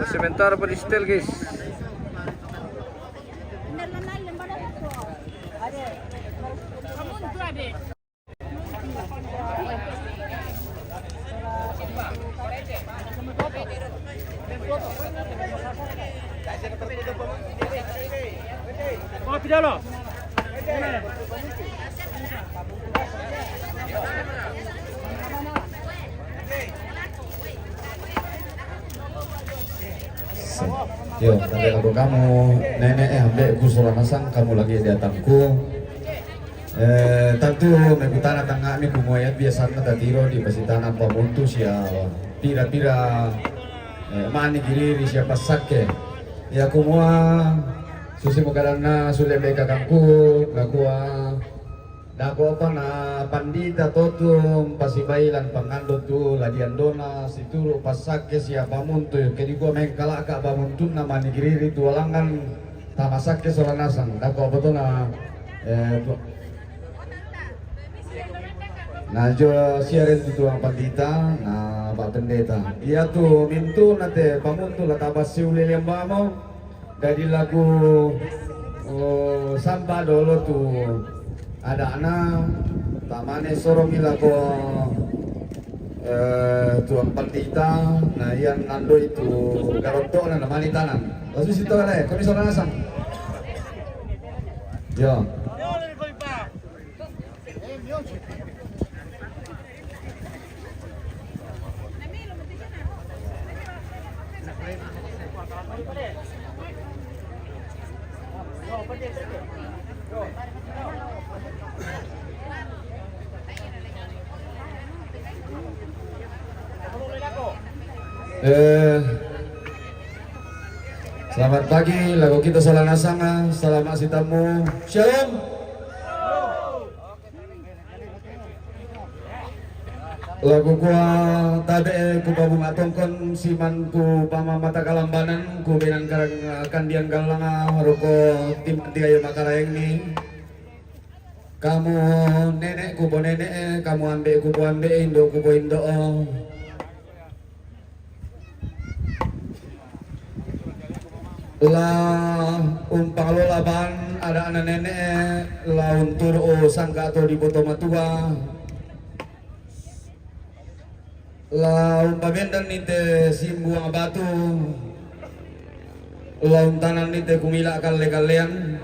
sementara pa di stel guys. Oh, tidak loh. Yo, tapi kalau kamu nenek ambek ku Solanasang kamu lagi datangku. Tentu mengutana tangga ni kumoyat biasa na tiro di pasitana pamuntu siya pira-pira mani giriri siya pasake. Ya kumua susi mogarana sule beka kamku Dako apa na pandita totum pasibailan pangandon tu ladian dona situru pasake siapa muntu kedi gua mengkalak ka bamuntun na mani giriri tualangan tamasake Solanasang dako apa tu na nah jo siarin tu tuang pandita na pak pendeta iya tu mintu nate pamuntu la tabasi ulil yang bamo dari lagu sampah dolo tu ada anak tamane sorong ilago tuang pandita nah yang nando itu garoto na namani tanan lalu situ ada kami Solanasang yo selamat pagi, lagu kita Solanasang, selamat sitamu, shalom. Lagu gua tade ku babung atongkon siman ku pama mata kalambanan ku binan karang kandian galanga roko tim tiga makaraeng ni. Kamu nenek ku bo nenek, kamu ambe ku bo ambe, indo ku bo indo. La umpang lo laban ada anak nenek laun turu sangka atau di boto matua la umpabendan nite simbuang batu laun tanan nite kumila kale-kalean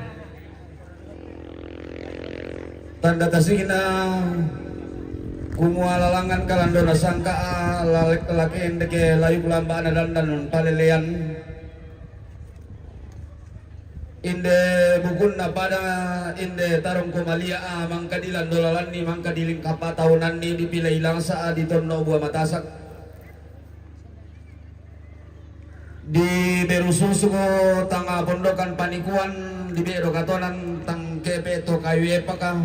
tanda tasina kumua lalangan kalandona sangka laki endeke layu pelambaan dan palelean inde bukun na pada inde tarong kumalia mangka dilan dolalan ni mangka diling kapa tahunan ni dipilih ilang saa di tono buah matasak di berususu tanga pondokan panikuan di bero katonan tang kepe to kayu epaka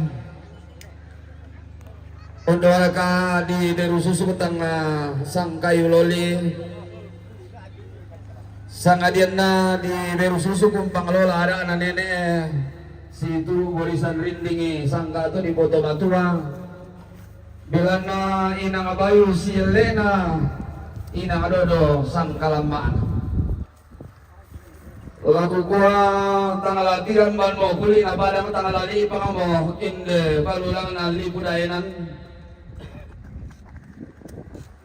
pondoraka di berususu tanga sang kayu loli sangadian na di beru susu kung pangalola ada anak nenek si turu borisan rindingi sangka tu di boto matua bila na inang abayu si Elena inang adodo sang kalamaan lagu gua tanggal latihan ban mo kuli na badang tanggal lali pangamo inde palulang na libudayanan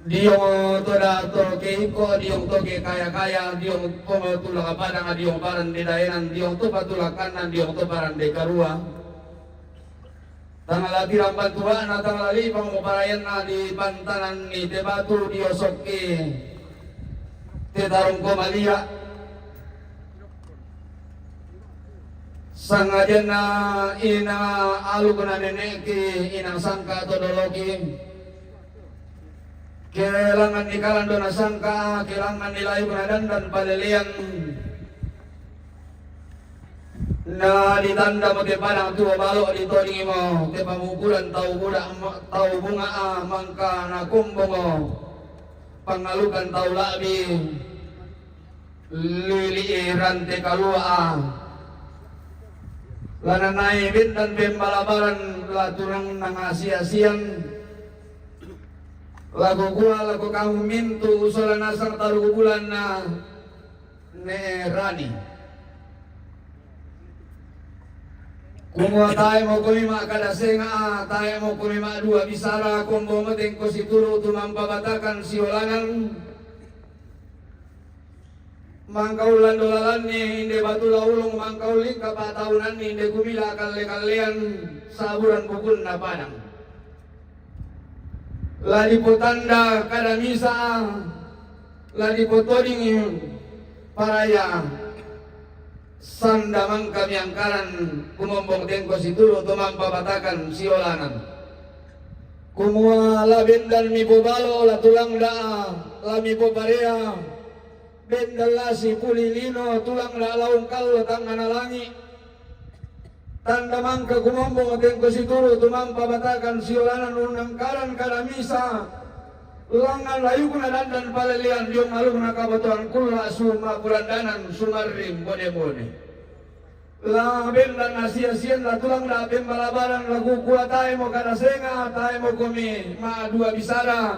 diong toda toke ko diong toke kaya diong tulang padang diong paran di daenan diong to patulakan nan diong to paran de karua tanggal lagi ramban tua na tanggal lali pang moparayan na di pantanan ni te batu diosoke te tarong ko malia sangajan na ina alu ko na neneki inang sangka to doloki kelangan di kalandona sangka kelangan nilai penadan dan palelian na ditanda mo te padang tua balok di todingi mo te pamukulan tau budak tau bunga mangka na kumbo mo pangalukan tau labi lili rante kalua lananai bintan bembalabaran laturang nang asia-asian lagu gua lagu kamu mintu Solanasang taruh bulan na ne Rani. Kumuha tayo mo kumima kadasenga, tayo mo kumima dua bisara, kumbo mateng ko si turo tumampabatakan si Olangan. Mangkaulan dolalan ni hindi batula ulong mangkauling kapatahunan ni hindi kumila kalle-kallean saburan bukul na panang. Lali po tanda kada misa, lali po toding paraya. Sandamang kami angkaran kumombong den ko si turo tumampabatakan si Olanan. Kumuha labin dan mi po balo latulang daa lami po pareha. Bendala si Pulilino tulang lalaung kalo tang analangi. Tanda mangka kumombong den ko si turo tumampabatakan si Olanan unang karan kada misa. Langan layu kuna dandan palalian yung alung nakabatuan kula suma purandanan sumarim bone-bone. Labin dan asia-sian latulang labin balabaran lagu kuat tayo mo kadasenga tayo mo kumi ma dua bisara.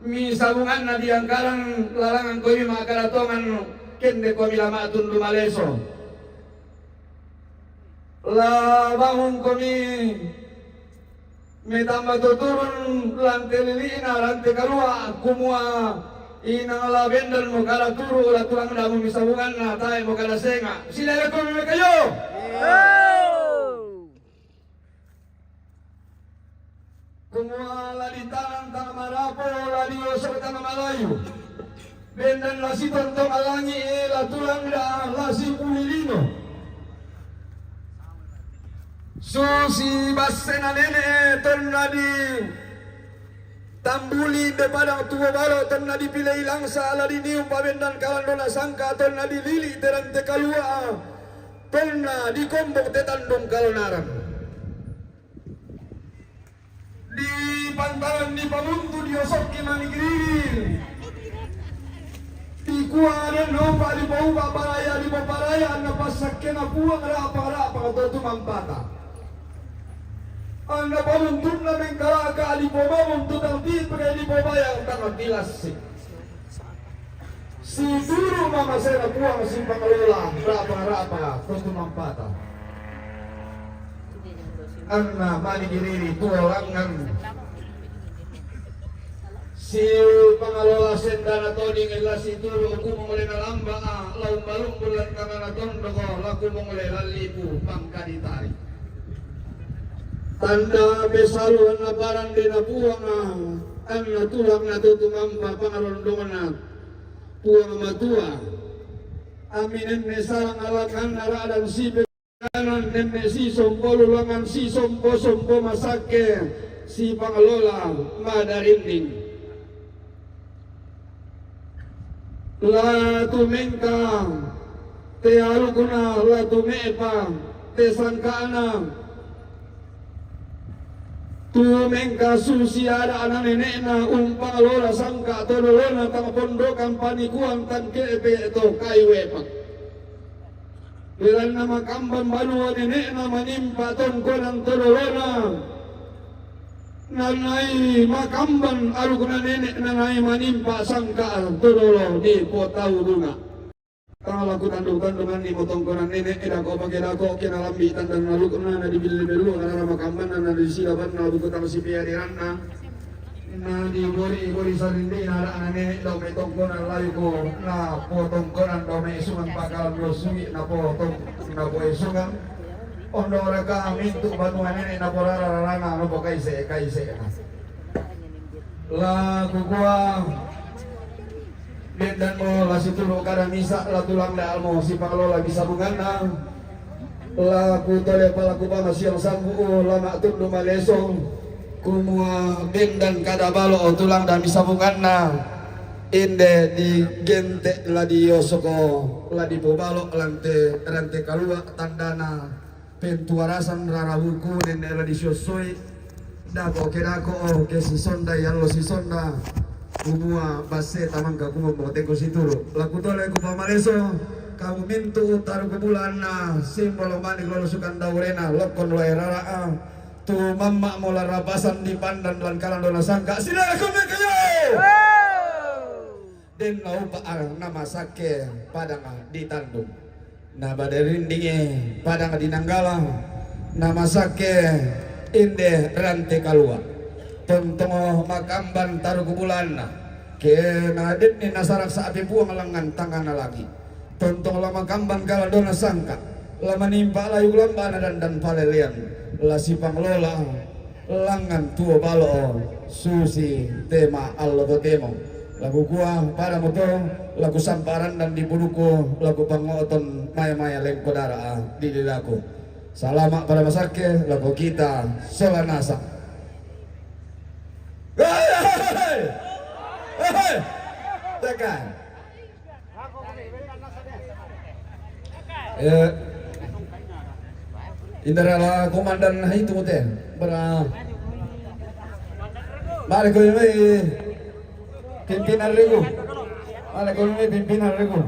Mi sabungan na diangkaran lalangan ko mi makaratongan kende ko mi lama tun lumaleso. La bangun ko mi tambah turun lantai lilina lantai kalua kumua inang laben dan mo kala turu la tulang da mo misabungan na tayo mo kala senga. Sila ko mi kayo. Kumua la di tangan tang marapo la di osok tang malayu. Bendan la si tontong alangi la tulang da la si Pulilino. Susi basena nene ternadi tambuli de padang tua balo ternadi pilih langsa ala di nium pabendan kalan dona sangka ternadi lili terante kalua terna di kombok tetandung kalonaran di pantaran di pamuntu di osoki manigiri di kuaran nomba di bauba paraya di paparaya napasakena puang rapa-rapa katotu mampata. Anda pamuntun na mengkalaka di pomamon tutang di pakai di pobayang tangan tilas si turu mama saya puang si pangalola rapa-rapa terus tumampata. Anna manigiriri tualangan si pangalola sendana toding ila si turu aku mengoleh nalamba laung balung bulan kamana tondoko laku mengoleh lalipu pangkaditari. Tanda besaluan na barang din na buwang ang natulang na tutumamba pangarondongan na buwang matua. Aminin ni sarang alakan naradan si bekanan nene si sompo lulangan si sompo masake si pangalola madarinding. La tumengka te alukuna la tumepa te sangkana tumengka susi ada anak nenek na umpang lola sangka tololona tang pondokan panikuan tan kepe itu kaiwe pak. Bilang nama kamban banua nenek na manimpa tongkonan tololona nanai makamban alukuna nenek nanai manimpa sangka tololo di potau dunga. Kalau aku tandung-tandungan di potongkonan nenek, edako pakai dako, kena lambi tandang naluk na di bili-bilu, karena makamban na di silaban na buku tang si piariran na di gori sarindi na anak nenek daw may tongkonan layu ko na potongkonan daw may isungan pakalan losugi na potong na po isungan. Ondo raka mintu bantuan nenek na porararana no po kaise na. La kukua dan mo la situlo kada misa la tulang da almo si pangalola bisa bungana la kutole pala kupama siang sambu lama tundu maleso kumua dan kada balo tulang da bisa bungana inde di gente la di yosoko la di pobalo lante rante kalua tandana pentuarasan rarabuku nende la di sosoi dako kedako ke si sonda yallo si sonda kumua base tamangka kumua moteko situru laku tole ku pamaleso kamu mintu taruh ke bulan na simbolo mani lolo sukan daurena lokon lo erara tu mamma mola rabasan di pandan lan kalan dona sangka sila aku mekayo den lau paarang nama sake padang di Tandung na baderindinge padang di Nanggala nama sake inde rante kalua tontongo makamban taruh bulan kena den ni nasarak sa api buang lengan tangan lagi tontong lama kamban kala dona sangka lama nimpa layu lambana dan palelian la si panglola langan tua balo susi tema allo temo lagu gua pada moto lagu samparan dan dibunuku lagu pangoton maya-maya lengko darah di lidaku salamak pada masake lagu kita solanasa tekan Indra komandan itu teh balik ko may pimpinan rego balik ko may pimpinan rego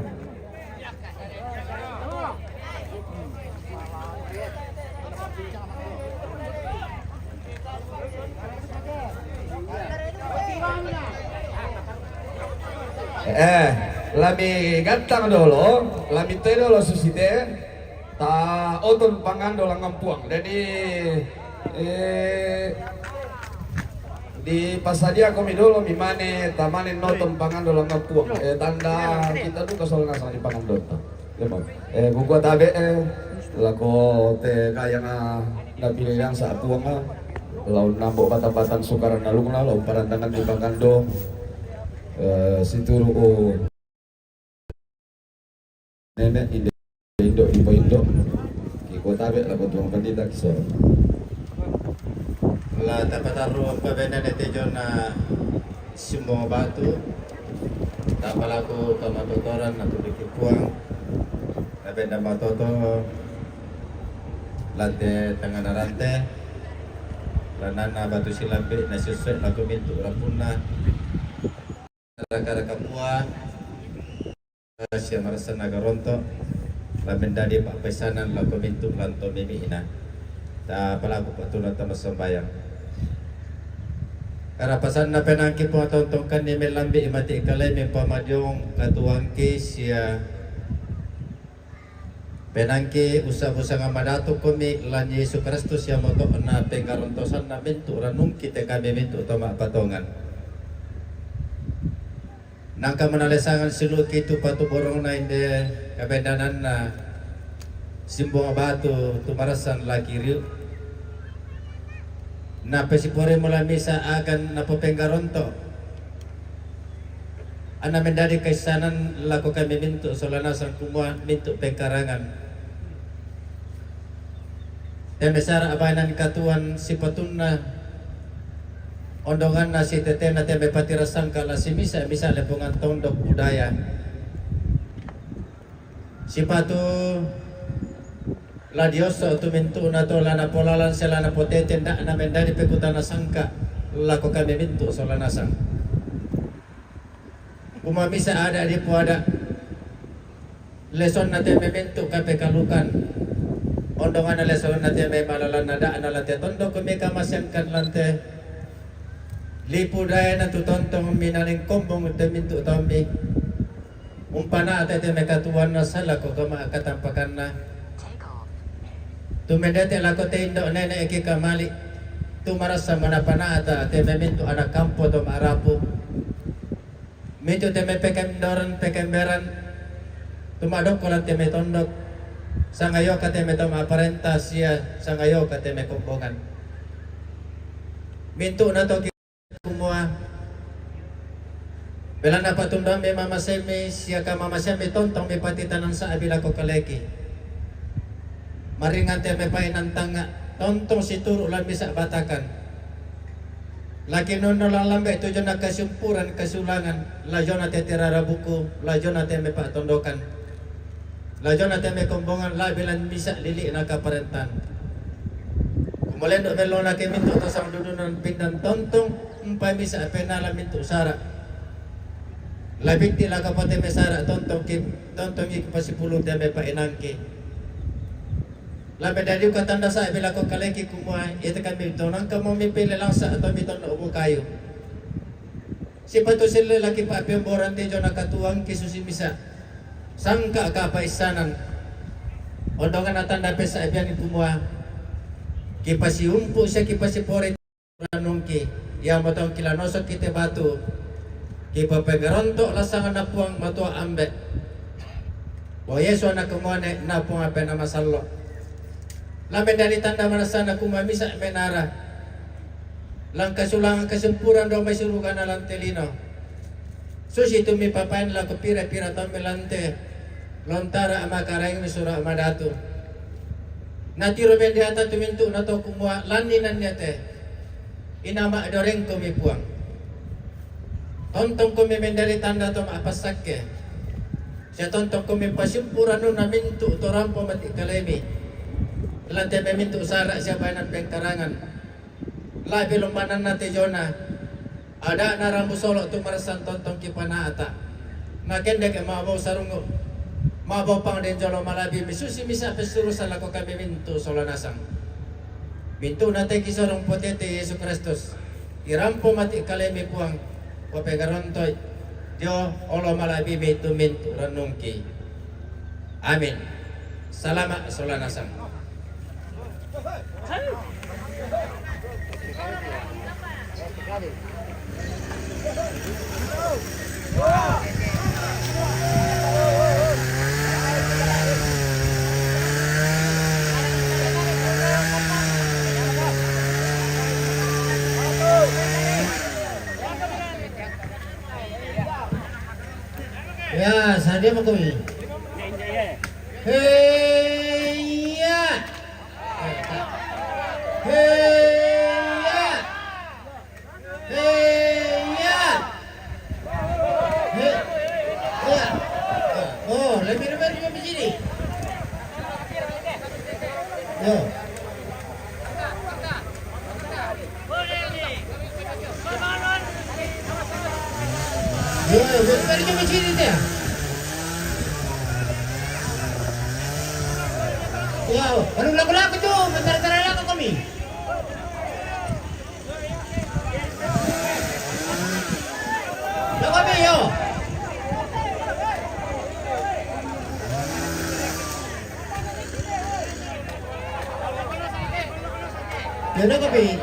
lami gantang dulu, lami teh dulu susite, ta oton pangando lang ampuang. Jadi di pasadia kami dulu mimane tamane noton pangando lang ampuang. Tanda kita tuh kesal nasa di pangando. Buku tabe lako te kaya na pilih yang sa apuang laun nambok bata-batan sukaran nalung na laun parantangan di pangando. Situru nenek Indo kiko tabe la tuang pandita kiso la tapataru pabena netejo na sumo batu tapalaku kamatotoran na tubiki puang tabenda matoto lante tangan rante lanana batu silambe na sesuai laku mintu rapuna raka-raka mua siya marasa nagaronto lamendadi pak pesanan laku mintu lanto mimihina ta palaku patulad ta masambayang karapasan na penangki po atongtongkan ni melambi imati ikalay may pamadyong katuangki siya penangki usap-usap nga madato kumi lan Yesu Kristus siya moto na pengarontosan na mintu ranung kita kami mintu tama patongan nangka manalesangan sinu kitu patuborong na inde kabendanan na simbong batu tumarasan laki riu na pesipore mula misa akan napopenggaronto ana mendadi kaisanan laku kami mintu solanasan kumua mintu pengkarangan temesara abanan katuan sipatunna ondongan nasi tete na tembe patirasan kala si misa lepungan tondok budaya sipatu ladioso tumintu na to lana polalan selana potete ndak na mendadi pekutana sangka lako kami mintu solanasang kuma misa ada di puada leson na tembe mintu kape kalukan ondongan na leson na tembe malalan nada na late tondok kumika masyangkan lante lipu daya na tutontong minaling kombong temintu tombi umpana ate te mekatuan na sala ko kama katampakan na tumedete lako te indo nene eki kamali tumarasa manapana ata te memintu anak kampo to marapu mito te mepekemdoran pekemberan tumadok ko lang te metondok sangayo ka te metom aparenta siya sangayo ka te mekombongan mintu na to kumua belan na patundang may mamaseme siya ka mamaseme tontong may patitanang sa abila ko kaleki maringante may painantang tontong situro lang bisa batakan laki nono lang lambe ito dyan nagkasyumpuran kasulangan lajo na tetirara buku lajo na may patondokan lajo na may kumbongan labilan bisa lili na kaparentan kumulendo melo na kiminto to sa dudunan pignan tontong pamisa penala mintu sara labik ti la kapate mesara tontong ikipasipulong dame pa inangki labe dadi ka tanda sa bila ko kaleki kumwa ite kami tonang ka mo mipili lang sa ato miton ubo kayo Si pato sila laki pa piyamboran ti jo nakatuang kisusimisa. Sangka kapaisanan. Ondo nga natanda pe sa ibyan itumwa. Kipasiumpo siya kipasipore ranungki. Ya mo tong kilanosok kite batu. Kipapegaronto lasangan na puang matua ambe. Bo Yesu anak kumone na puang ape na masallo. Lamin dari tanda manasana kumamisa menara. Lang kasulangan kesempuran daw may surugan na lantelino. Susi tumi papain la kapira-pira taon melante. Lontara ama karayang misura ama datu. Natiro ben diata tumintu na to kumwa laninan niya te. Inama doreng tumi puang. Tontong kumi mendari tanda to maapasakke. Siya tontong kumi pasimpuran no namintu to rampo mati kalemi. Lante memintu usara siya bayanan pengkarangan. Labi lumpanan natin Jonah. Ada na ramusolo tumarasan tontong kipanaata. Nakende ke mabaw sarungo. Mabaw pang din jolo malabi misusi misa pesuru sa lako kami mintu solanasang. Mintu natin kisorong potete Yesu Kristus. Irampo mati kalemi puang. Wapegarontoy. Dio olo malabi mintu ranungki. Amin. Salamat solanasang. Ya, sadia mo kami. Hey ya. Hey ya. Oh, lebih juga di sini. Yo. Yo, lebih juga di sini dia. Yo, anong lagu-lagu itu? Bentar-bentar lang kami. Lagu kami, yo. Yo, kami.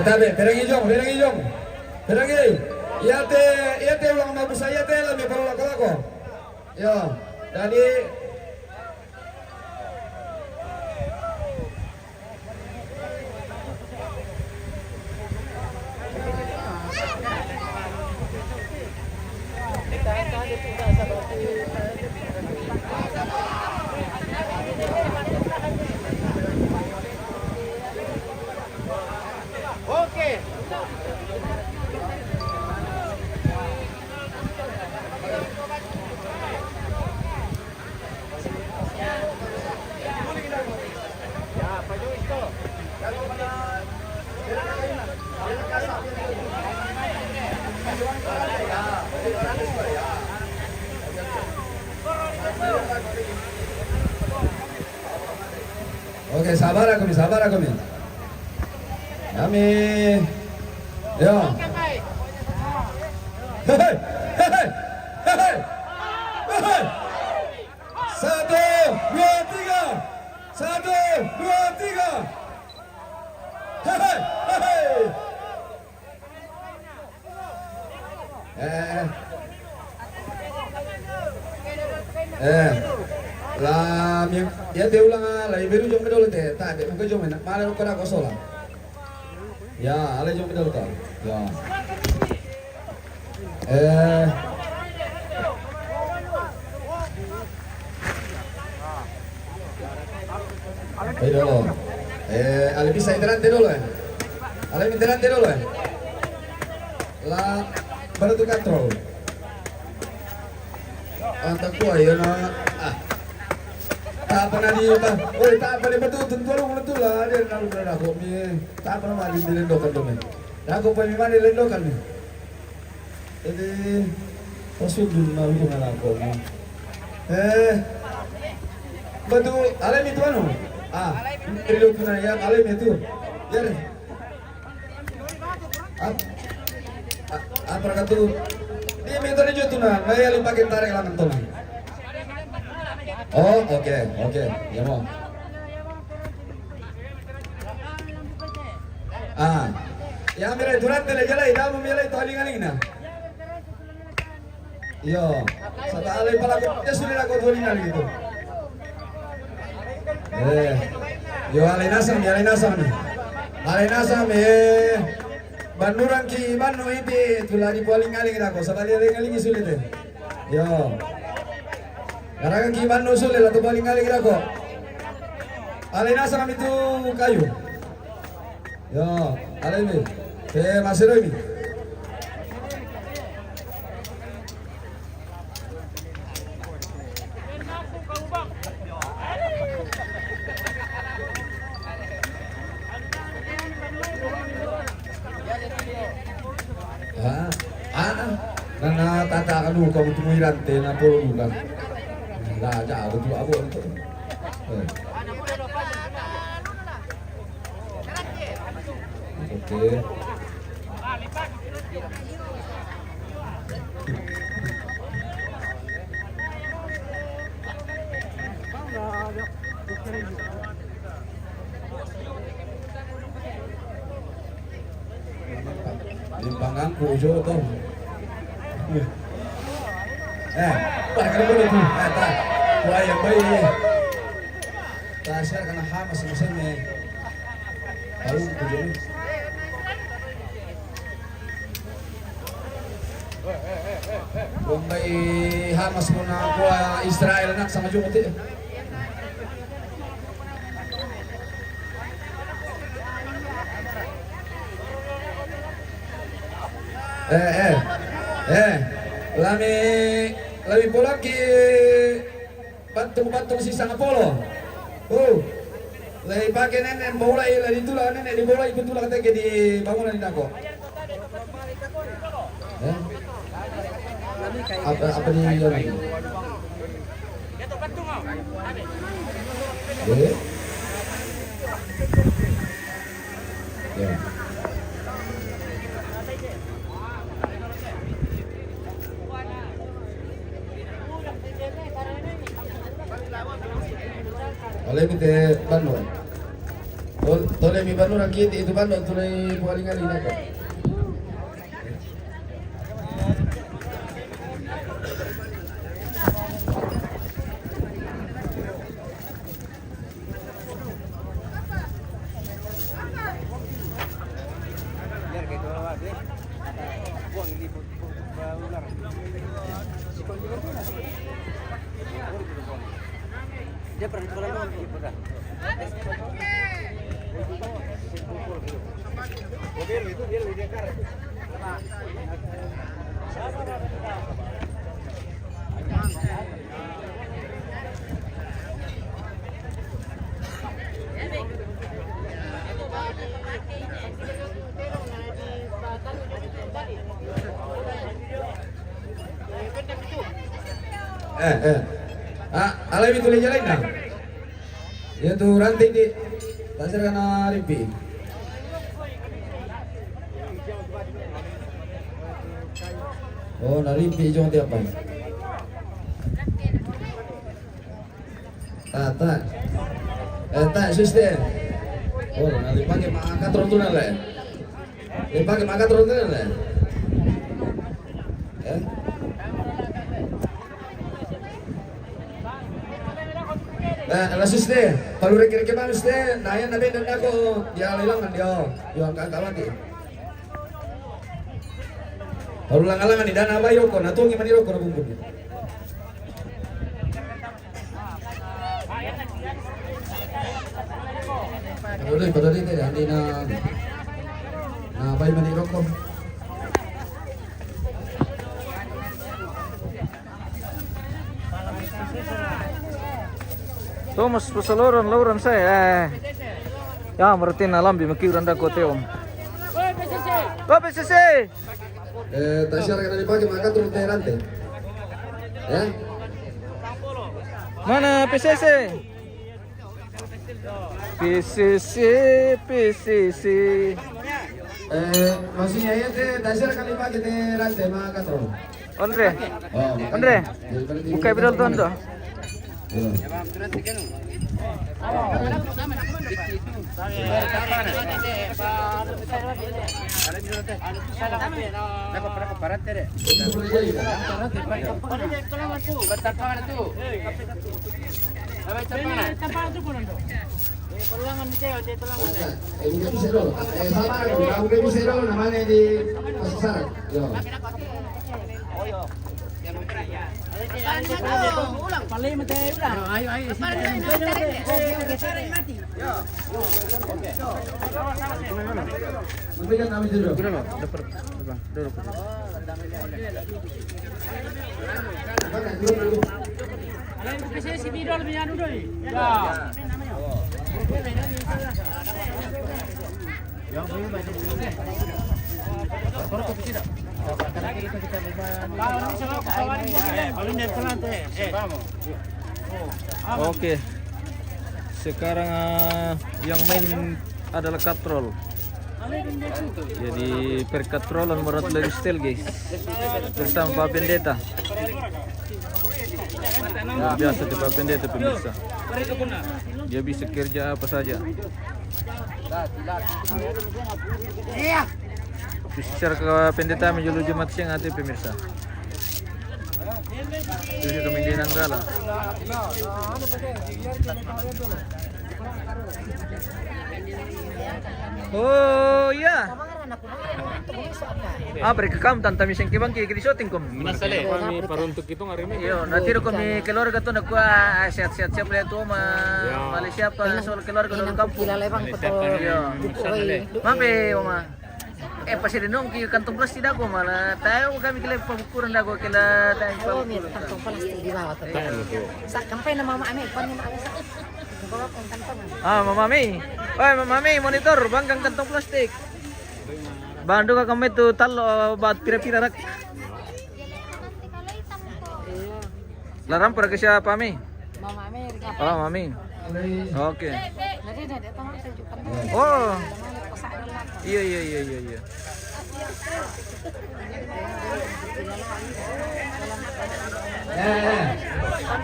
Tabi, perangi jong. Iate ulang mabusay iate lami para lako-lako. Yo, jadi Oke, sabar kami. Kami, yo. Hei. 1, 2, 3. Lam yang ya dia ulang ala biru jom kedol teh tak ada muka jom enak malah kena kosola ya ala jom kedol tah ya dulu ala bisa entrante dulu ala entrante dulu la baru tu control antak kuah ya na Tak pernah di oh tak pernah betul betul lah dia nak berada aku ni tak pernah mali di lendokan tu ni. Aku pun memang di lendokan ni. Jadi pasal dulu nak dengan aku ni. Betul alam itu anu. Reload tu na yang alam itu. Ya. Apa kata tu? Dia minta ni tu na, saya lupa kita tarik lang tu. Oh, oke, ya mau. Ya mira durante le jalai, dah mau milai tu aling-aling na. Yo, sa alay pala ko, ya sulit ako tu aling-aling itu. Yo alay nasam ni. Alay nasam Banuran ki Banu itu tulah di aling-aling ako, sa aling-aling sulit eh. Yo. Karena ki Banu sulit lah tu aling-aling ako. Alay nasam itu kayu. Yo, alay ni. Masih lagi. Nana tata kanu kau tumuiran te na polo bukan. Lah ja betul abu itu. Oke. Limpangan pujo tuh. Bakal boleh tu. Tak. Buaya bayi. Tak saya kena hamas macam ni. Baru pujo ni. Bombay hamas mo na buaya Israel nak sama Jumati. Lami pulang ki bantung sisa ngapolo. Lagi pakai nenek bola lagi itulah nenek di bola ikut tulah kata di bangunan di dako. Apa ni yang ini? Ya. Oleh kita Bandung. Toleh mi Bandung rakit itu Bandung toleh paling-paling apa? Dia pernah sekolah dulu di Pekan. Mobil itu dia lebih dekar. Alami tuloy niya lang na. Yan to ranting di. Tasir ka na rimpi. Oh, narimpi yung tiap apa? Tak, suster. Oh, nanti pakai makan terus lah. Pakai makan terus lah. Alas suster, kalau rek-rek mana suster? Naya nabi dan aku dia hilangan dia, yang kawan dia. Kalau lang-langan di dana bayo ko, natungi maniro ko na bumbun. Kalau pada dito hindi na bayo maniro ko. Thomas pasaloran lauran saya. Ya berarti nalam bimakiran dah kote om. Oh PCC. Tasyar kena dipakai maka turun nanti. Ya. Mana PCC? PCC. Maksudnya ya teh tasyar kali pakai teh rantai maka turun. Andre, Oh, Andre, buka bidol tuan doh. namanya di pasar. Berikan kami dulu. Oke. Sekarang yang main adalah katrol. Jadi perkatrolan Murat Lifestyle guys. Bersama Pak Pendeta. Luar biasa tuh Pak Pendeta pemirsa. Dia bisa kerja apa saja. Secara ke pendeta menjulu Jumat siang hati pemirsa. Itu kami di Nanggala. Oh iya. Mereka kam tanta miseng kibang kiri shooting kom. Masale, kami paruntuk itu ngarimi. Yo, natiro kami keluarga tuh nagwa sehat-sehat siap lihat tuh Malaysia pa soal keluarga dalam kampung. Yo. Mabe oma. Pasti dinong ki kantong plastik dago malah tayo kami kila pabukuran dago kila tayo pabukuran. Kantong plastik di bawah tuh. Sa kampay na mama ame, pan yung maalis ako. Bawa kong kantong. Mama Mi. Oy, Mama Mi, monitor banggang kantong plastik. Bandu ka kami tuh talo bat pira-pira rak. Larang para ke siapa Mi? Mama ame, riga. Oh, Mami. Oke. Nadi na dito mo sa jukan. Oh. Pasaan na. Iya.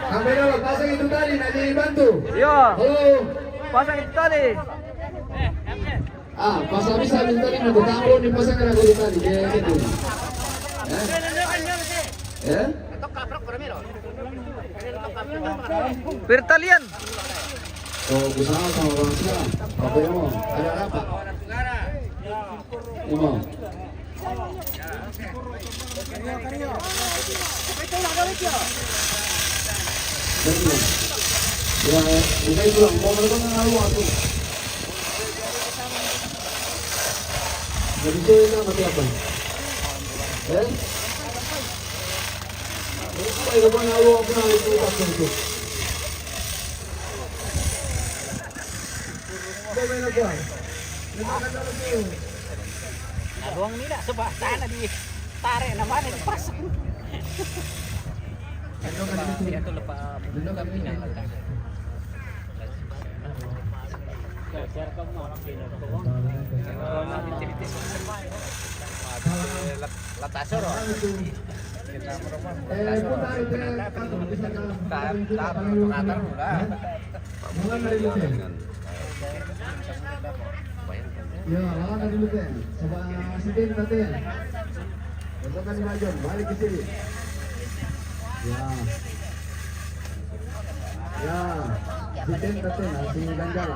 Sampai dulu, pasang itu tadi, nanti dibantu. Yo, Halo. pasang itu tadi. Pasang bisa tadi nanti tahu nih pasang kena tadi kayak gitu. Ya? Pertalian. Oh, bersama sama orang sekarang. Apa yang mau? Ada apa? Imam. Ya, bukan pulang. Mau mereka ngalu aku. Jadi itu mati apa? Apa itu ngalu aku nak itu pasang itu. Ruang nila sebelah sana di tarik namanya dipasang. Itu lepas dulu kami Latasor. Ya, lawan dulu deh. Coba sedih nanti. Besokkan di maju, balik ke sini. Ya, sedih nanti, nasi ganjal.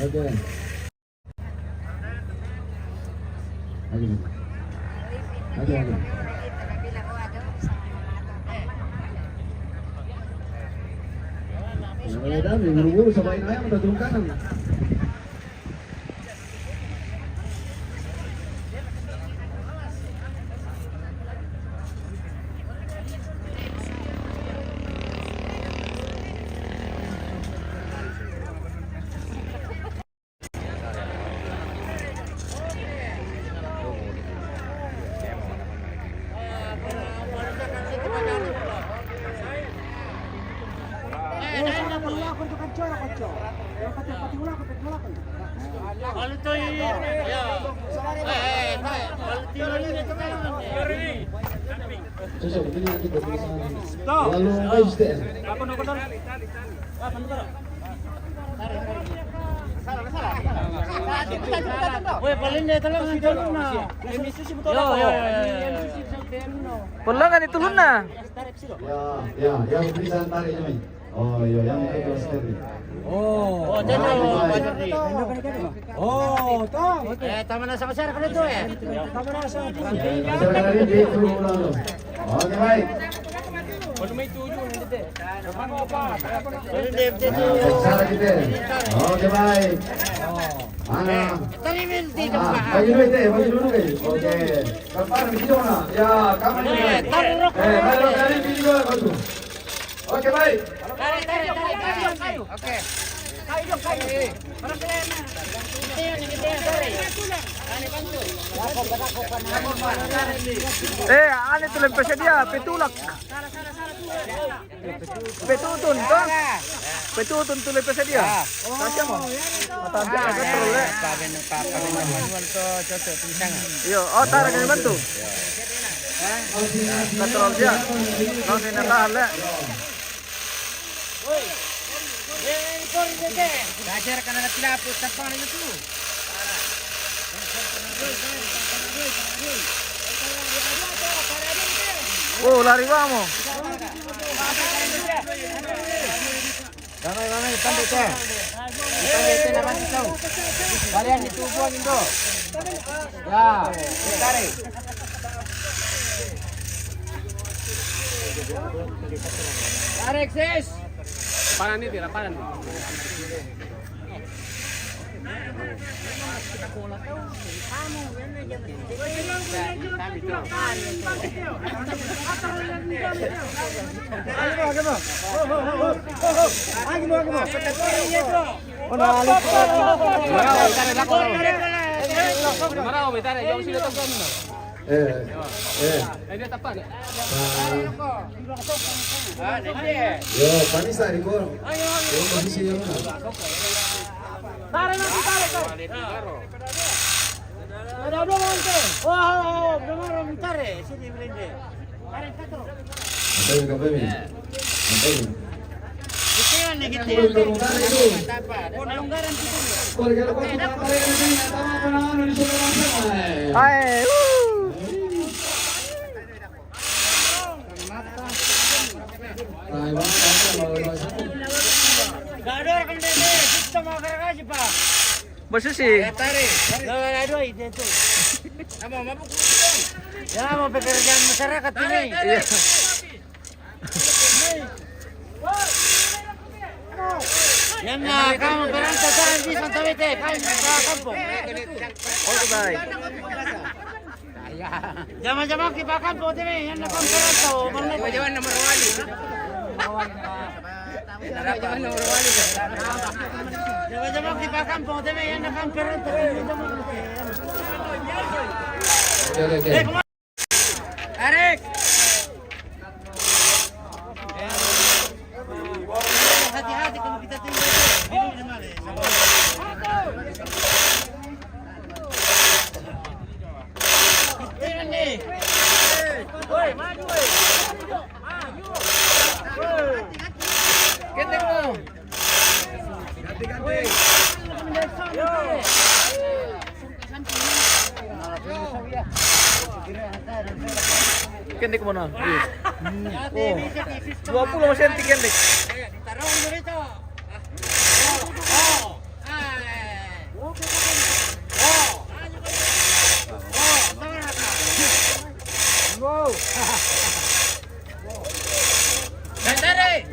Oke. Lagi. Ya, dah, buru-buru sabain ayam udah turun kanan. Cocok, ini nanti bertulisan. Lalu Einstein. Pulangan itulun na. Ya, yang tulisan tarik ini. Oh iya, yang itu terus tadi. Tama na sa kasara ka nito eh. Masyarakat ini di turun lalu. Oke baik. Bicara kita. Oke baik. Mana? Bagi dulu deh, bagi dulu deh. Oke. Kapan video na? Ya, kapan ini? Kalau dari video apa tuh? Oke baik. Oke. Ano tulang pa siya dia? Petulak. Petutun to? Petutun tuloy pa siya dia. Kasya mo? Matanda ka katrol eh. Iyo, tara ganyan man to. Katrol siya. Kasi nakahal eh. Belajar ka na tilapot sa paano ito. Oh, lari ba mo? Damay, pandete. Pandete naman ito. Balian ditubuan ito. Ya, tarik. Tarik, sis. Panan nih, tira panan. Ini tepat. Yo, Vanessa di gol. Yo, posisi yo. Antayin ka, baby. Antayin. Keluarga lepas kita kalian ini sama penanganan di Sulawesi. Ay, Nah, bang, kalau masuk. Gador kan dede, kita mau kerja pa. basta si. Tarik. Gador itu. Amo mabuk. Ya mau pekerjaan masyarakat ini. Iya. Yan na, kamu berangkat saan di Santa Wite, kamu sa kampung. Okay, bye. Jama-jama kita kampung ini, yan na pamperanto. Jaman nomor wali. Jama-jama kita kampung ini, yan na pamperanto. Oke. Tarik. Hati-hati kalau kita tinggal. Ini nih. Woi, maju woi. Maju. Ketek mo. Ganti-ganti. Yo. Kendik mo na. Oh. 20 senti kendik. Taruh dito. Wow. Sandere.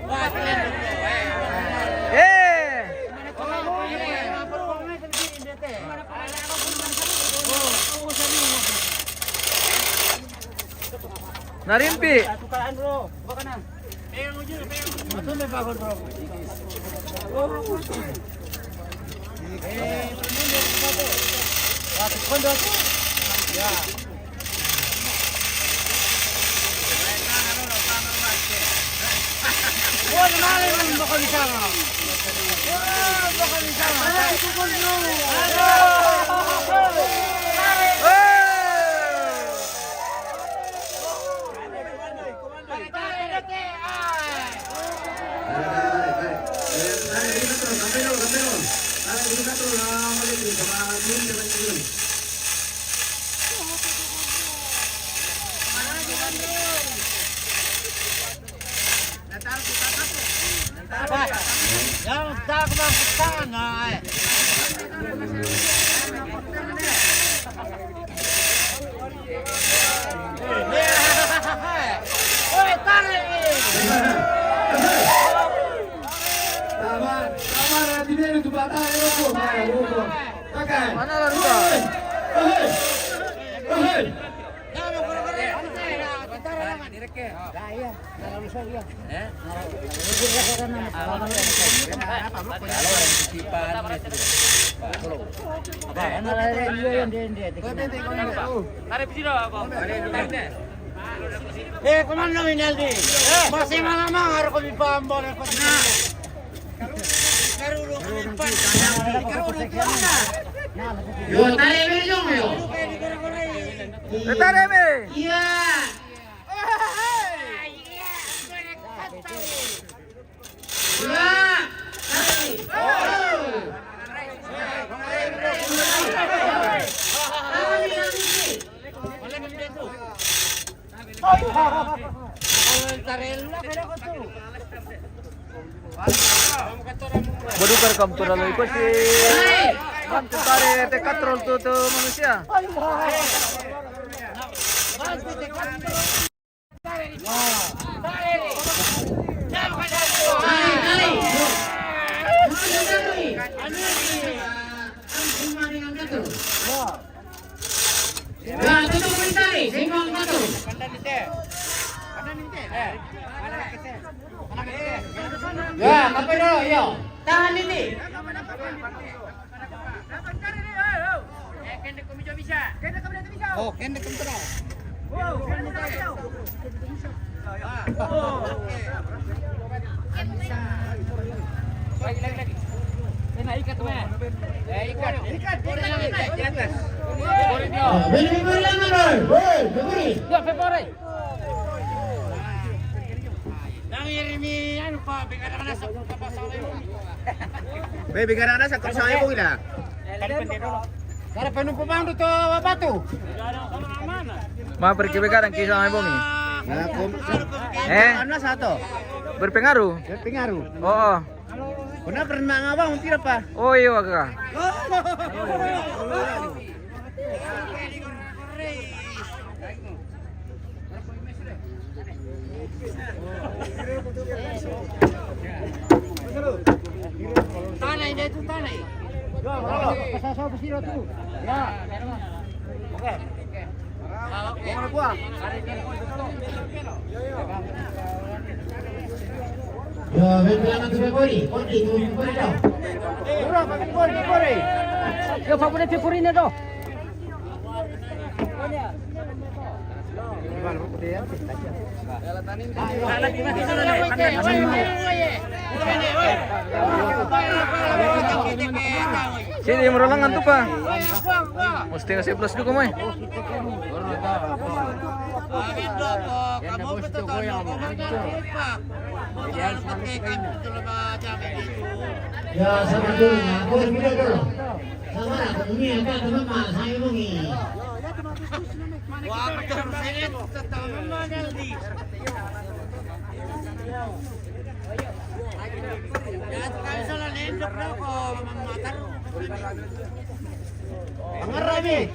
Narimpi. Tukaan bro, baka na. Pegang mo dyan, pegang mo dyan. Masun may bagod bro. Kondo. Ya. Wala na rin mo ko Yang tak makan ay. Oi, tarik. Tama na dinero tu bata ko. Pakai. Mana lah Ruka? Komando Minaldi. Masih malamang harus kami pambon ako na. Yo, tali mo yo. Retareme. Iya. Badukar kam tu lalu ikut si. Kam tu tarik te katrol tu manusia. Ya, tapi dulu, yo. Tahan ini. Oh, kende kumtra. Baby, karena sa kapsay mo ila. Para penumpuman to batu. Ma pergi-pergi kisah ay bongi. Ano sa to? Berpengaruh. Pengaruh. Oo. Kuna pernah ngabang untira pa. Oh iya ka. Tanay na ito, tanay. Pasasaw pa sila ito. Ya. Oke. Mau gua. Ya, bilang tu Februari. Konti tu Februari dah. Ura, Februari. Yo, Februari Februari ni doh. Sini merolangan tuh pa. Mesti ngasih plus juga moy. Ya, sama dulu. Aku video dulu. Sama aku ini ada teman mas saya bungi. Wah, betul sini tetaman mana di. Ya, sekarang salah nendok na ko, mamatar. Pangarami.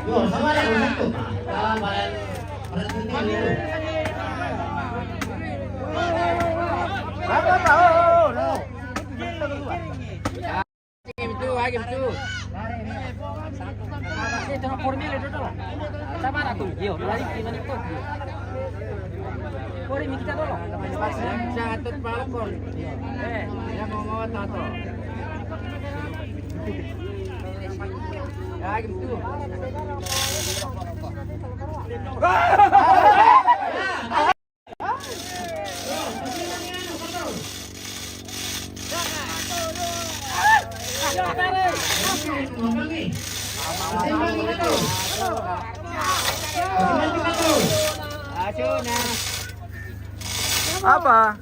Yo, sama lah satu. Kamalan. Apa tahu? No. Game tu. Ito na 4 million dulu. Sama na tu. Yo, lari gimana itu? 4 million kita dulu. Sa atot palakon. Ya mau mawat na to. Ya, game tu. Apa?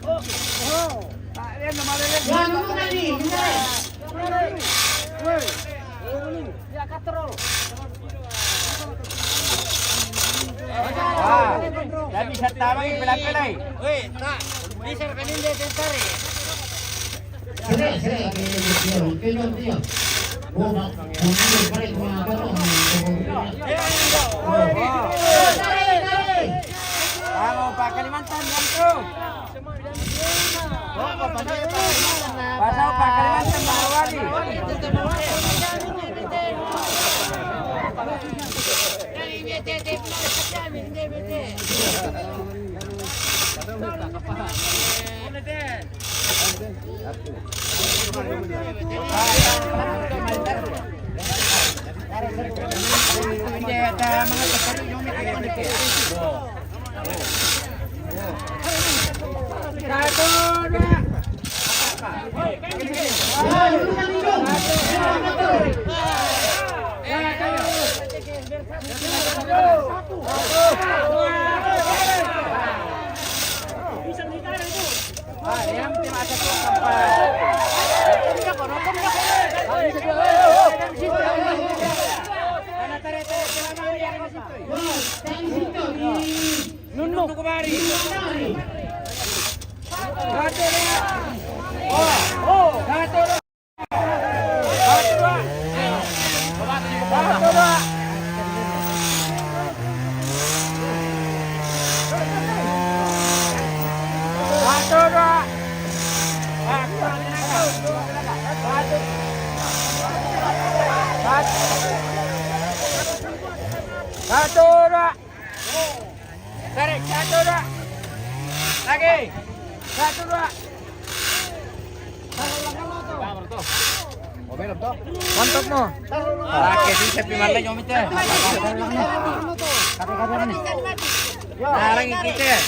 Jadi bisa tahu pelai-pelai. Weh, tak. Bisa kanin dia tentare. Halo Pak Kalimantan, langsung. Pasal Pak Kalimantan Marwadi. Nunuk kemari. Satu, dua. Tarik, satu, dua. Lagi. Satu, dua. Mantap mo. Oke, bisa pimalnya nyomit ya. Nah, lagi kita.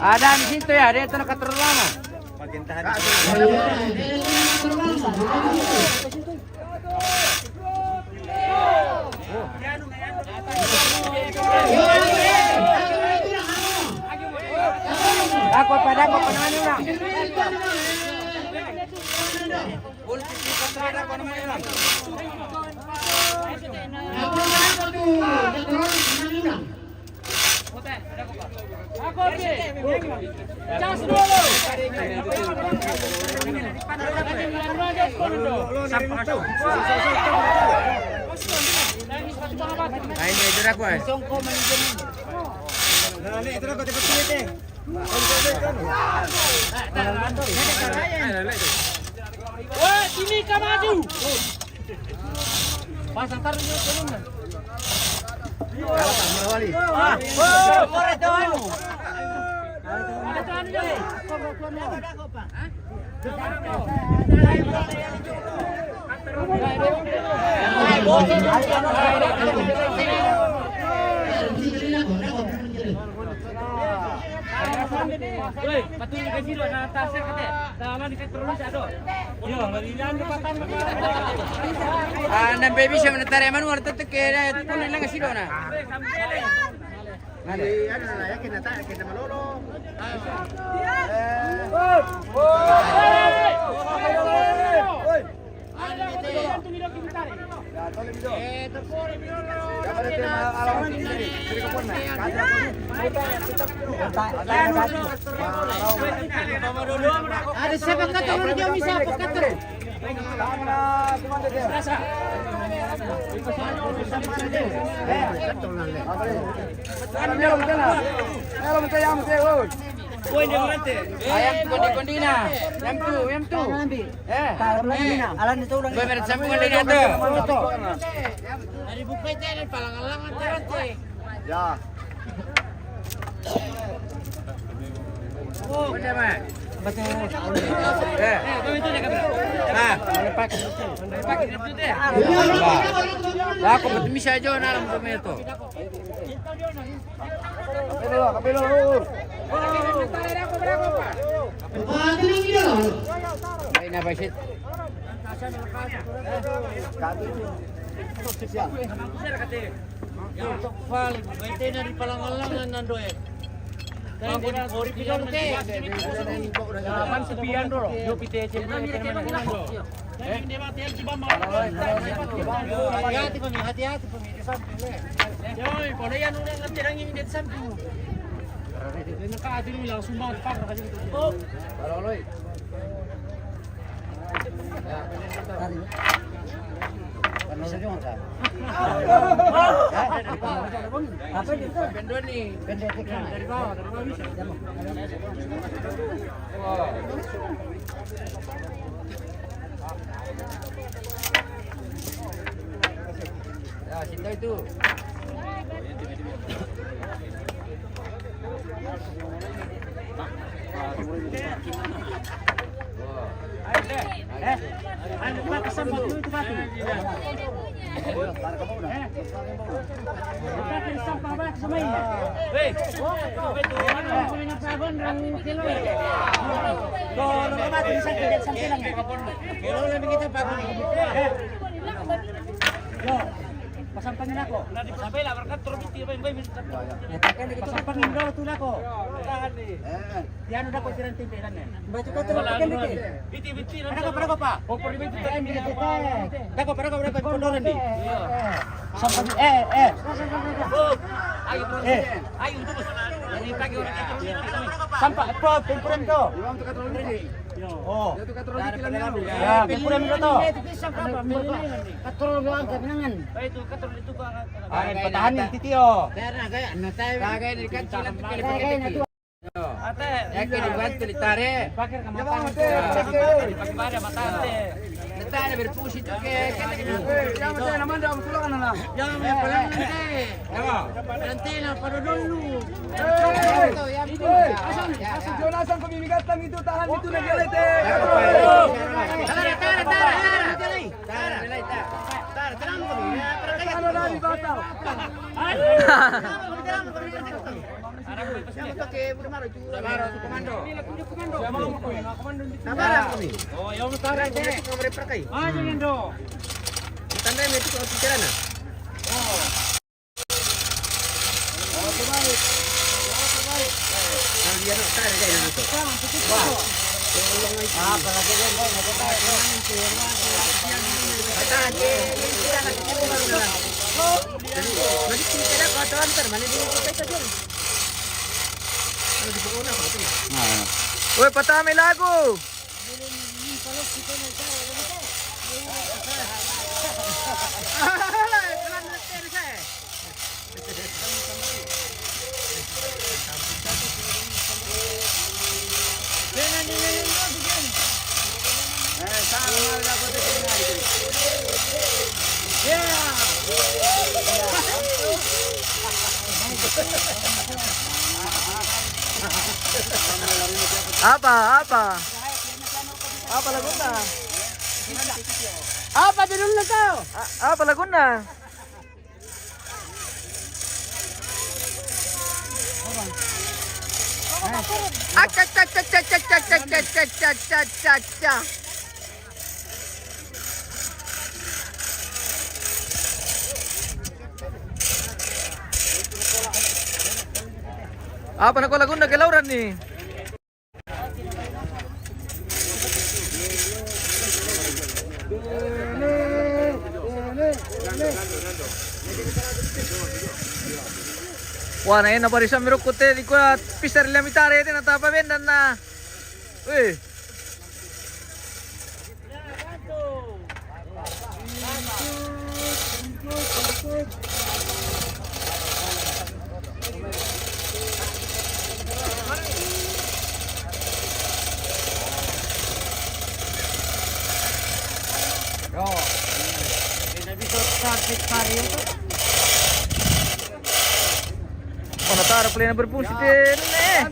Ada di situ ya, dia itu terlalu lama. Bagian tahan. Aku pada mana? Wah, sini ka maju. Pasang taruh ni kolomnya. Ah, korek tu anu. Patungnya ke sini na tasnya kate. Tama ni terus ado. Yo, malilan ke patan. Ah, baby siya menetare man warta te kera punin lang sino na. Nali, ano na yakin na ta, kita malolo. Ada siapa kata orang jami siapa kata? Ayam kondi-kondi na. Yam tu. Alam itu udah. Beberat sampai kondi na tu. Dari bukai teh palang-alangan teh. Ya. Oh, betul mah. Betul. Itu dia kamera. Ah, lepak. Lepak itu deh. Lah, kok betul bisa aja naram itu. Kapelo. Ini apa sih? Dari palang-alangan nando eh. Kapan sepian dulu? Yo pite hati-hati pemilih samping. Yo, kalau yang udah ngerti orang ini di samping. Mereka adil langsung banget pak kasih itu. Oh, kalau loy. Apa itu? Pendon nih. Dari bawah bisa. Ya, cinta itu. Pasampangin ako. Sampay lah, berkat turun itu apa yang pasampangin daw tu nako. Tahan ni. Tiano dako tiran timpiran ni. Baca ka tu pakai dikit. Biti. Para pa. O por biti tayo dikit. Dako para ka berapa pondoran ni. Sampang Ayo bro. Ayo untuk ini pagi orang itu. Sampai apa tempuran to? Yang tu katrol ni. Oh. Itu katrol di kilang ni. Ya, tempuran mo to. Katrol mo ang kanangan. Itu katrol itu ka. Ay, patahan ni titio. Kaya ano tayo. Kaya ni kantilan tu. Ate, yakin dibuat pelitare. Pakir ka mata. Pakai pada mata ate. Tanya berpusi tu ke. Yang macam nama dah tulungan lah. Yang paling nanti lah pada dulu. Asal Jonathan pemimigatan itu tahan itu negara itu. Oh, yang utara itu mereka Ah, jangan do. Tanda itu kalau pikiran ah. Oh. Oke, baik. Kalau dia nak tarik kayak gitu. Wah. Apa lagi dia mau tarik itu. Tadi kita nak ketemu baru lah. Oh. Nanti kita kotoran termani di kita saja. Kalau dibuka apa tu? Woi, patami lagu. Apa laguna? Apa dulu na tao? Apa laguna? Apa nak laguna ke lauran ni? Wah, na yun na pari sa mirok kote di ko pisar la mitare din natapa bendan na. Uy. Oh, natara pala na berfungsi din eh.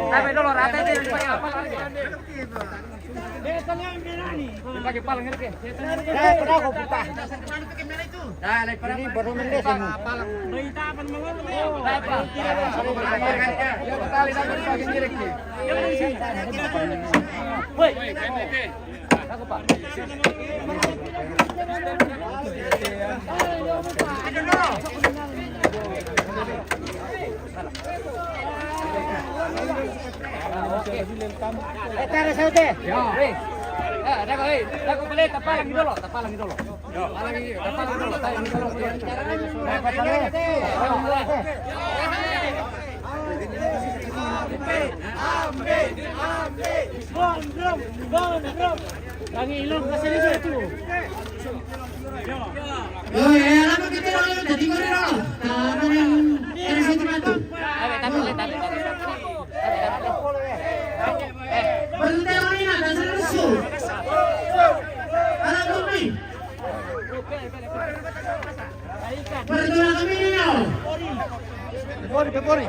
Tapi dulu rata itu pakai apa lagi? Pakai palang ngerti? Pernah kau buka. Ini baru mendes ini. Tara sa ute. Dago balik tapalang dulu. Tapalang dulu. Lagi ilong kasi dito ito. Alam mo kita lang dati ko rin ako. Tama yung sentimiento. Berhenti orang ini ada selusu. Alam mo ni. Berhenti kami ni. Pori.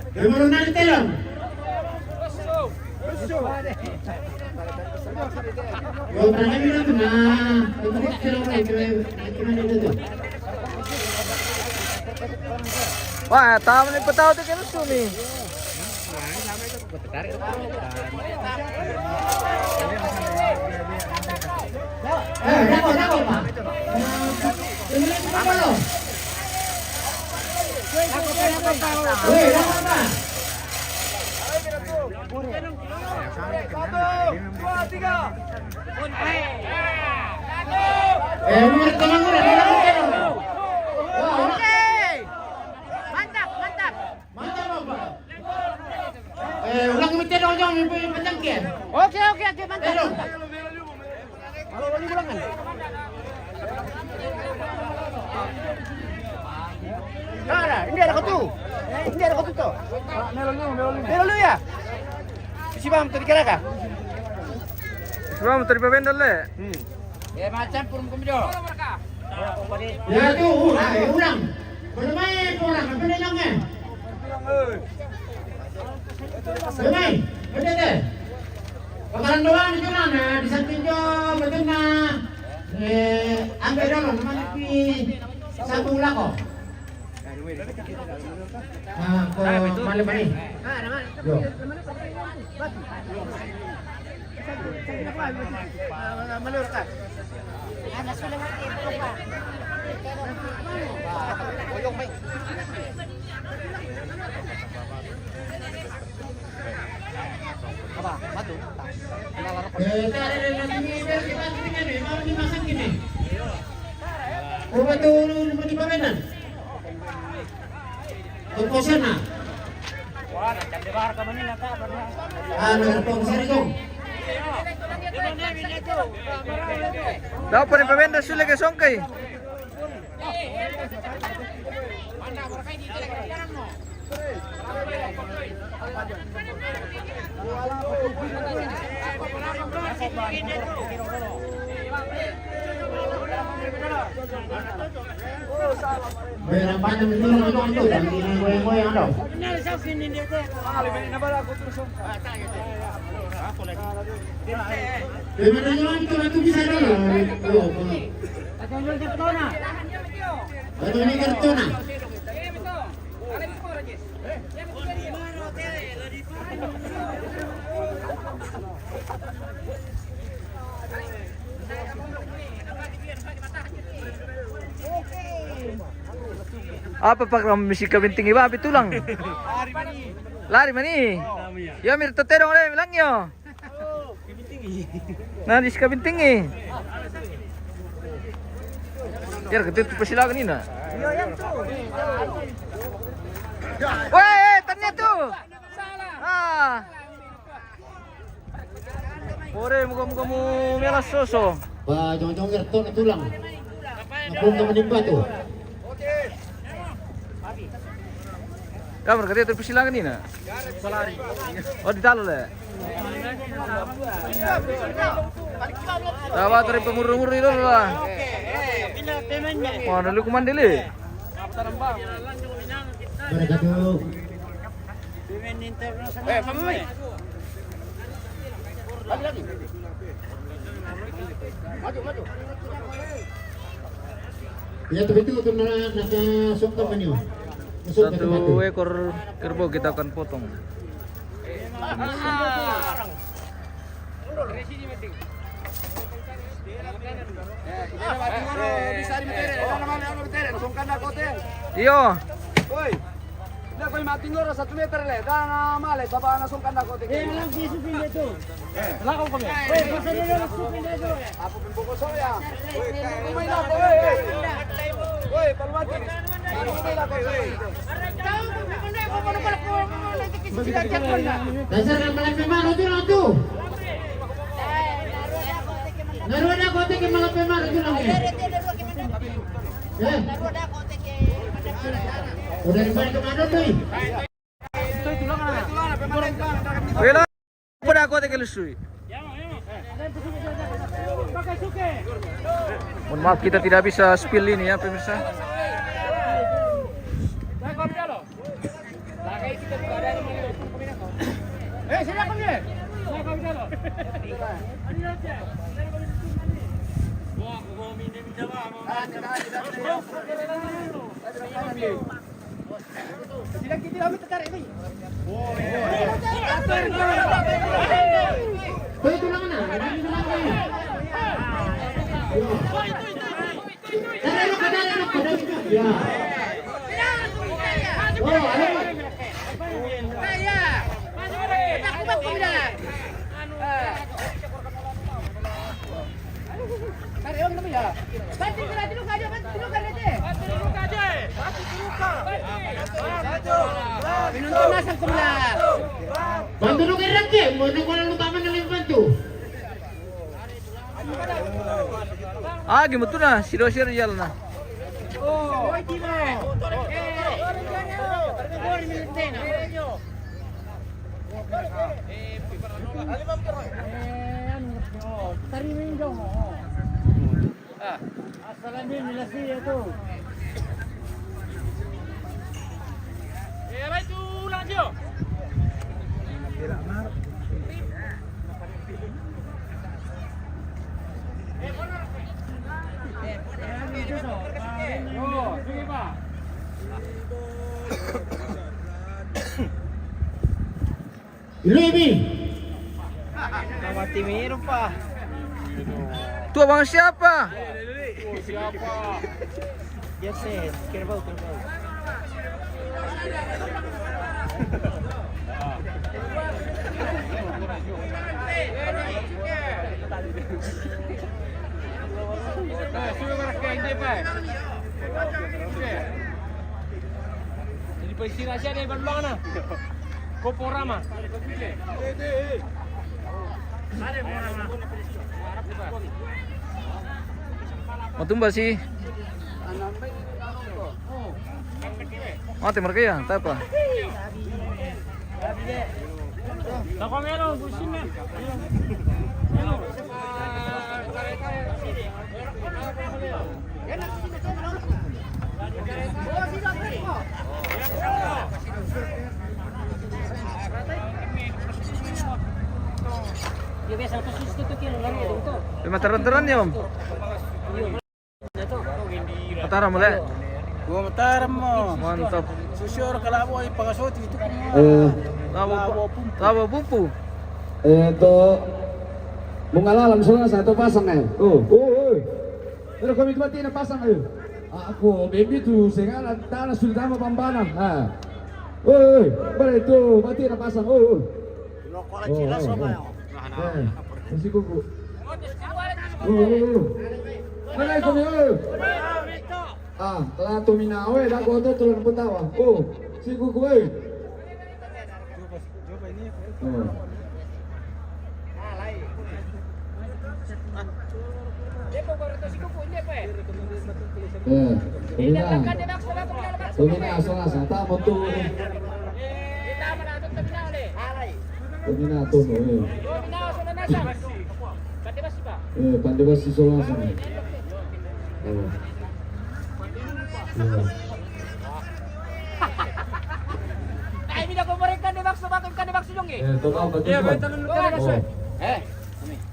Belum nanti lang. Yo pernah bilang pernah. Itu kira gimana itu? Wah, tahu nih petau tuh kan lucu nih. Dapat Pak. Ini apa lo? Dapat Pak. Umur tenang udah. Mantap. Mantap Pak. Ulang mitin dong yang pencangkian. Oke, mantap. kutu. Hindi ada kutu to. Meron lu ya. Si bang tadi kira ka? Bang, tadi pabenda le. Ya macam pun kumido. Ya tu, ulang. Bermain orang, apa ni namanya? Bermain, betul tak? Bakalan doang di mana? Di samping jo, betul na. Ambil dulu, mana pi satu ulang kok. Ko mana mana? Yo. Malur ka. Ada sudah mati berapa? Apa? Batu. Kita ada lagi kita tinggal ni, mau dimasak gini. Oh betul, di pamenan. Pengkosan na. Wah, nak debar ka manila ka. Nagpongsan ito. Daw pa rin pabenda sila kay Songkay. Berapa jam itu nonton tu dan ini goyang-goyang tau. Bagaimana jalan itu bisa dulu. Betul ni kartona. Apa pak misi kabinting iba api tulang. Lari mani. Ya mir terong le bilang yo. Nah di kabinting eh. Biar ketemu pesila kanina. Weh, tanya tuh. Ah. Ore muka-muka mu melas soso. Wah, jong-jong kartona tulang. Belum menimba tu. Kamar katanya terpesilang kanina. Oh ditalo le. Tawa teri pemurung-murung itu lah. Wah, dulu kumandili. Mereka tu. Pamay. Lagi. Maju. Ya betul tu nak songkam maniu. Satu ekor kerbau kita akan potong. Iyo. Oi. Na koy matingoro sa 1 meter le. Dana male sa bana sungkan na ko te. Lang supin dito. Lakaw kami. Oy, basta nila supin dito. Apo pimbuko soya. Oi, kumay na ko. Oi, palwati. Kumay na ko. Dasar kan malam pemano tu. Naruh dah kote ke malam pemano tu lagi. Udah dibalik ke mana tu? Wala. Pada aku tak kelusui. Mohon maaf kita tidak bisa spill ini ya pemirsa. Silakan ye. Itu lang na. Ya. Oh, bantu lu gerak ke, mau kalau lu taman yang bantu. Ah, gimana tuh nah? Siro-siro jalan nah. Oh, Tarimin dong. Asalnya milasi itu. Eh, apa itu lanjut? Oh, sige pa. Luibi. Mati meron pa. Tu abang siapa? Siapa? Yes, yes. Kerbau. Sube para que hindi pa. Jadi presiden Asia dia berbang na. Koporama. Matumba sih. Mati mereka ya, tak apa. Ako meron, busin na. Mataran-taran ya om. Mataran mulai. Gua mataram mo. Mantap. Susur kalabo ay pangasoti itu. Labo pupu. Itu mengalalam soalnya satu pasang Pero kami mati na pasang Aku baby tu segala tanah sudah tama pambanan. Bara itu mati na pasang. Masih kuku. Mana kami telah tumina dah kau tu turun petawa. Si kuku Tumina soalnya sata motu. Tumina tu pandai basi soalnya. Ay, mina ko mereka ni Max bakit ka ni Max yung eh. Tolong betul. Iya, betul ni Max. Eh.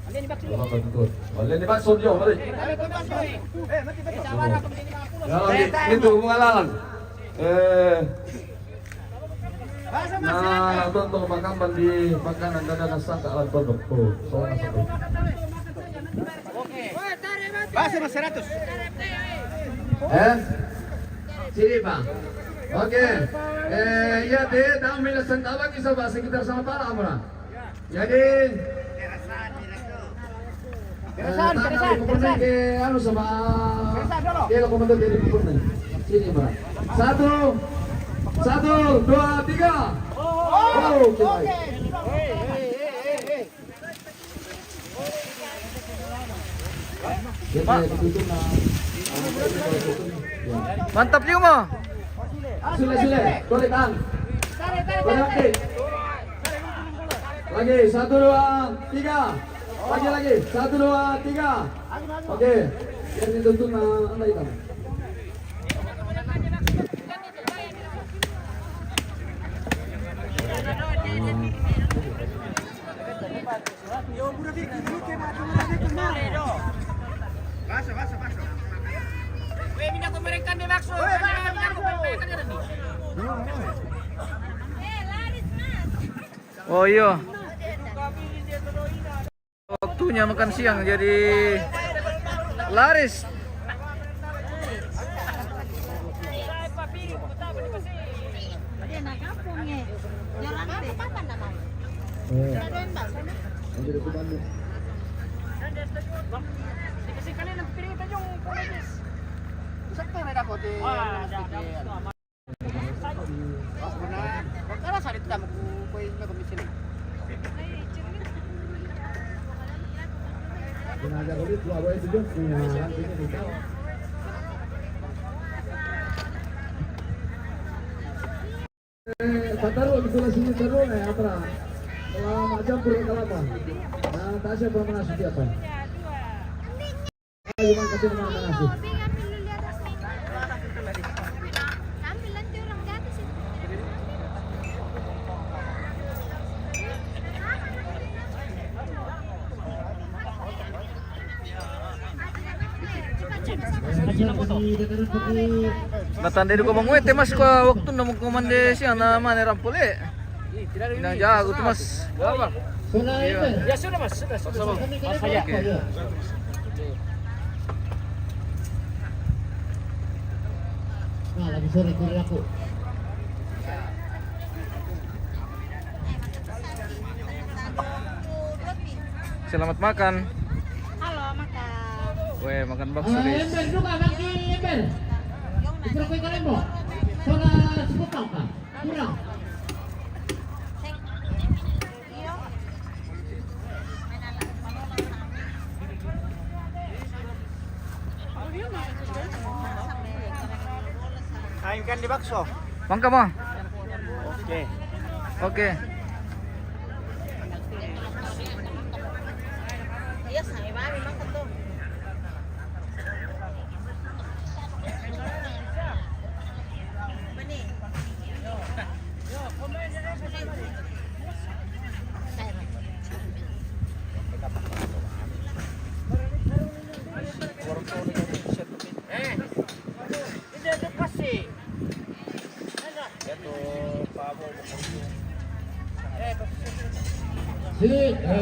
Ano ni Max yung? Betul. Boleh ni Maksud yo, mari. Ano ko Max yung eh? Mati ba sawara ko din mga Itu pengalaman. Nah, contoh makaman di makanan dan nasa ke alat produk. Soalnya satu. Base mas 100. Sini Pak. Oke. Ya deh, dalam milisan tabak bisa Pak sekitar sama para amra. Jadi Keresan ke anu sama dia ke komandan dari gubernur. Sini Pak. 1 2 3. Oke. Mantap juga. Sule, korek ang. Korek. Lagi 1 2 3. Lagi 1 2 3. Oke. Yang dituntun anda itu. Weh, mina ko mereka ni Max. Mina ko mereka ni. Oh iya. Waktunya makan siang jadi laris. Kasi kanina pilitan yung colleges. Sakto na ako di. Kala salit ta mo ko yung komisyon. Tenaga kulit bawa itu juga punya rantingnya di bawah. Pataruh gitu lah sini taruh apa? Campur yang kelapa. Nah, Tasya belum menasih apa? Ayo man kasih nama menasih. Natanda ko manguete mas ko waktu na magkomande siya na manerampole. Inang jago tuh mas. Ya sudah mas, sudah. Mas saja. Nah, lagi sore kurir aku. Selamat makan. Halo, makan. Weh, makan bakso guys. Ember juga bagi ember. Ikut aku ikan lembo. Soda sepotong kah? Kurang. Kain di bakso. Mangka mo. Oke. Oke. Iya, saya mami makan tuh.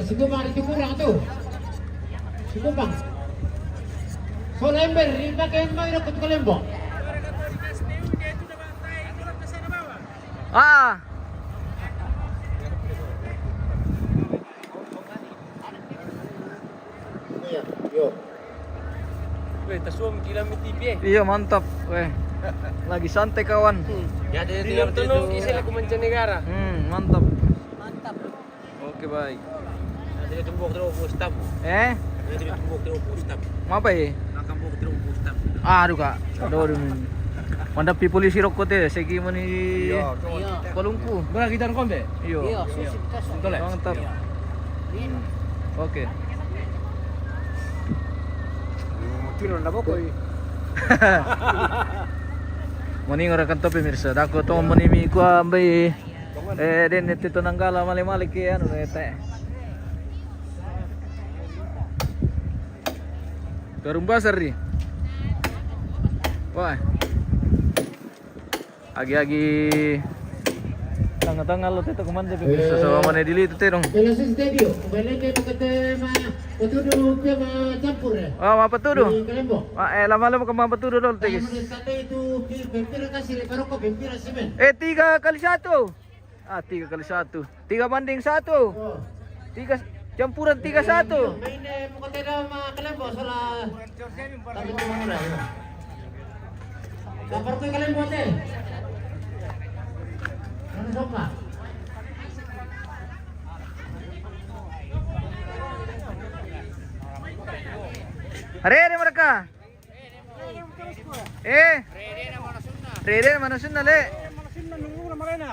Si Gumang itu kurang tuh. Si Gumang. Soda ember, dipakai mau ikut ke lembo. Ah. Iya, yo. Weh, tasum gila mi TV. Iya mantap. Weh. Lagi santai kawan. Ya ada di tunong kisah lagu mancanegara. Mantap. Mantap. Oke baik. Ada tumbuk terus Ustaz. Eh, Ada tumbuk terus Ustaz. apa ya? Akan buk terus Ustaz. Aduh kak. Aduh. Mantap pi polisi rokok teh. Segi mani. Iya. Palungku. Bara kita kombe. Iya. Susi tas. Betul ya? Mantap. Oke. Tiro na bokoy. Mani orang kanto pemirsa. Dako to manimi ko ambay. Den ito nanggala mali-mali kaya ano nete. Karumbasar ri. Wah. Agi-agi tanga-tanga lo teto kumande pemirsa sa mana dili itu terong. Belasnya stadium, kembali ke pakai petuduh ke campur ya. Ah, apa tuh? Di Kelembo. Lama-lama kemana betul dulu tegis. Santai itu pempira kasih paroko pempira semen. 3x1. Ah, 3x1. 3 banding 1. Oh. 3 campuran 3-1. Main muka tidak sama Kelembo soalnya. Tapi itu murah. Kapar tuh Kelembo teh. Mana sopa? Hari mereka. Rede mana sunna le.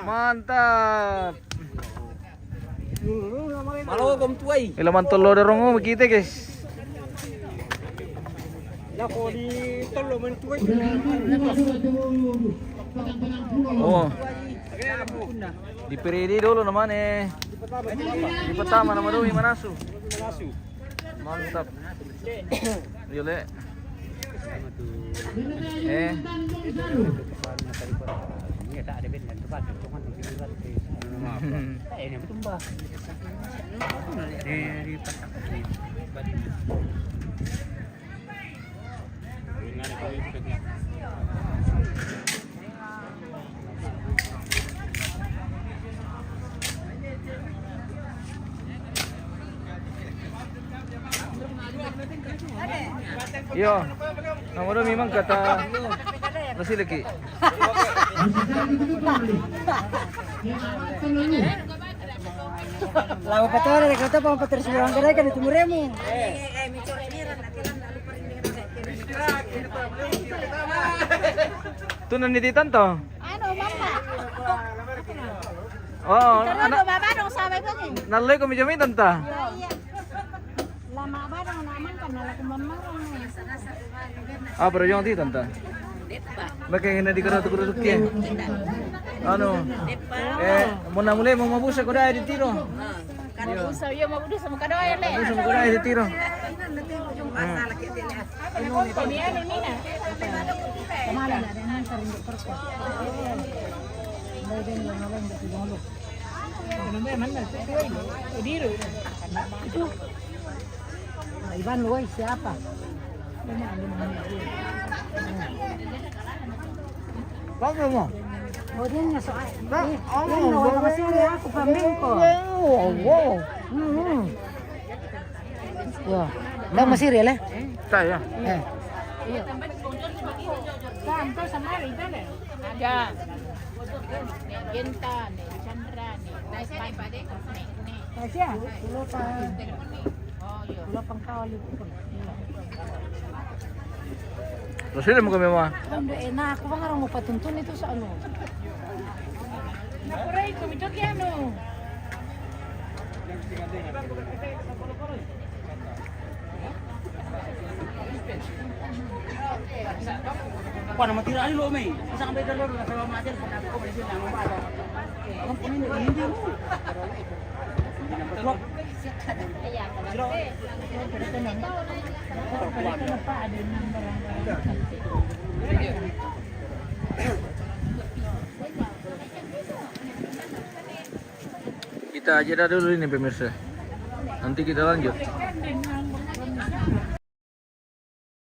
Mantap. Malo kom tuai. Ilaman tolo dorong kita guys. Lako di tolo men tuai. Oh. Di Peridi dulu namanya. Di pertama nama Dewi Manasu. Mantap. Yole. Yo, nama Dewi memang kata masih lagi. Lagu pacar ada kata pang pacar seorang gerai kan itu muremu. Tuh nanti ditanto. Ano mama? Oh, Karena anak mama dong sabay pa din. Nalay ko medyo may tanta. Iya. Lama ba nang naman ka nala kumamarang na. Pero yung ti tanta. Bakit hindi ka na tukurusok ya? Ano? Muna muli mau mabusa ko dahil di tiro. Karo usaw yo mabudo sa mga doy le. Mabusa mo ko dahil di tiro. Ini ano nina. Kamala na din ang sarili perko. May din lang lang di dolo. Ano ba man na tuloy. Udiro. Itu. Ivan Loy siapa? Bakit mo? O din nga so. Yan no, kasi ako pambing ko. Wow. Yo. Lang masiril eh. Saya. Eh. Kanto sa mari dale. Ada. Genta ni Chandra ni. Dai pa de. Tasya. Tulo pa. Oh, yo. Tulo pang kawali ko. Sila mo kami mo. Ano eh na ako bang mo patuntun ito sa ano? Nakuray ko midot yan no. Paano matira ni lo may? Isa ka ba dalor na sa mater pa ko ba sila mo ba? Ang punin hindi mo. Kaya ka lang. Pero na. Pala ka na pa adin ng barang. Kita aja dah dulu ini pemirsa. Nanti kita lanjut.